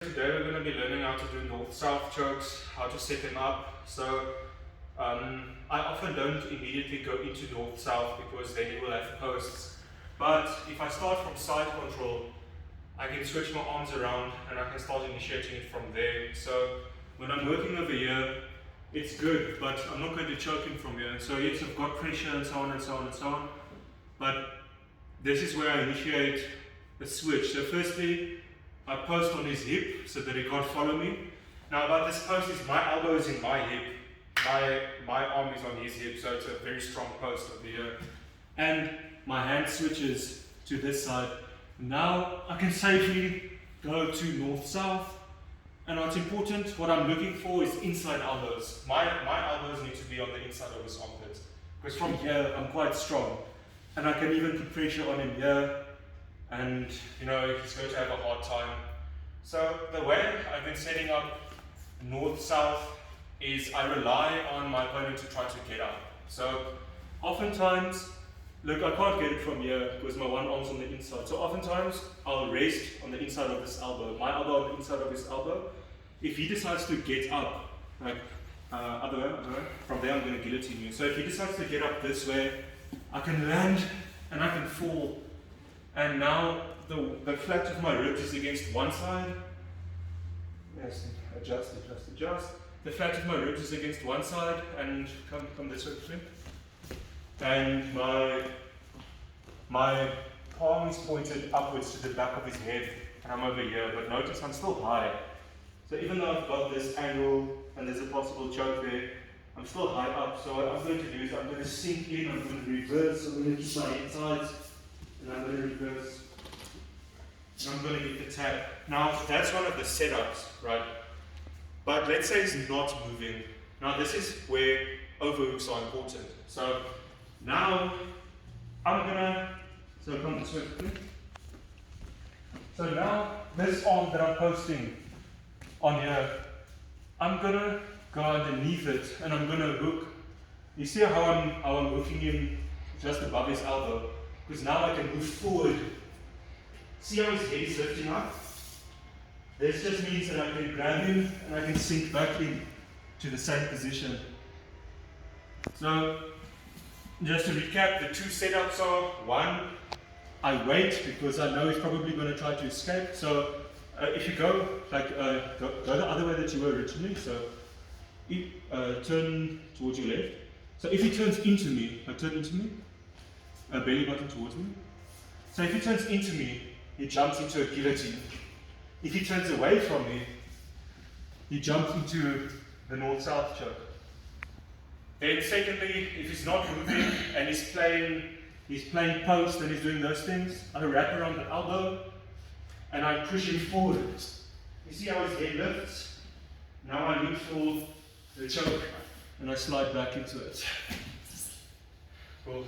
Today we're going to be learning how to do north-south chokes, how to set them up. So I often don't immediately go into north-south because then you will have posts. But if I start from side control, I can switch my arms around and I can start initiating it from there. So when I'm working over here, it's good, but I'm not going to choke him from here. So yes, I've got pressure and so on and so on and so on. But this is where I initiate a switch. So firstly, I post on his hip so that he can't follow me. Now about this post is my elbow is in my hip, my arm is on his hip, so it's a very strong post over here. And my hand switches to this side. Now I can safely go to north-south. And what's important, what I'm looking for is inside elbows. My elbows need to be on the inside of his armpit. Because from here I'm quite strong. And I can even put pressure on him here. And you know, he's going to have a hard time. So the way I've been setting up north-south is I rely on my opponent to try to get up. So oftentimes, look, I can't get it from here because my one arm's on the inside. So oftentimes I'll rest on the inside of this elbow, my elbow on the inside of his elbow. If he decides to get up, like other way, from there I'm going to guillotine you. So if he decides to get up this way, I can land and I can fall. And now the flat of my ribs is against one side. Yes, adjust. The flat of my ribs is against one side and come this way, please. And my palm is pointed upwards to the back of his head and I'm over here, but notice I'm still high. So even though I've got this angle and there's a possible choke there, I'm still high up. So what I'm going to do is I'm going to sink in, I'm going to reverse, I'm going to keep my head tight. And I'm going to reverse, and I'm going to get the tap. Now, that's one of the setups, right? But let's say he's not moving. Now, this is where overhooks are important. So, now, I'm going to, so come this way. So now, this arm that I'm posting on here, I'm going to go underneath it, and I'm going to hook. You see how I'm hooking him just above his elbow? Because now I can move forward. See how his head is lifting up? This just means that I can grab him and I can sink back in to the same position. So, just to recap, the two setups are, one, I wait because I know he's probably going to try to escape. So, if you go, like, go the other way that you were originally, so turn towards your left. So if he turns into me, turn into me, belly button towards me. So if he turns into me, he jumps into a guillotine. If he turns away from me, he jumps into the north-south choke. Then secondly, if he's not moving and he's playing post and he's doing those things, I wrap around the elbow and I push him forward. You see how his head lifts? Now I look for the choke and I slide back into it. Cool.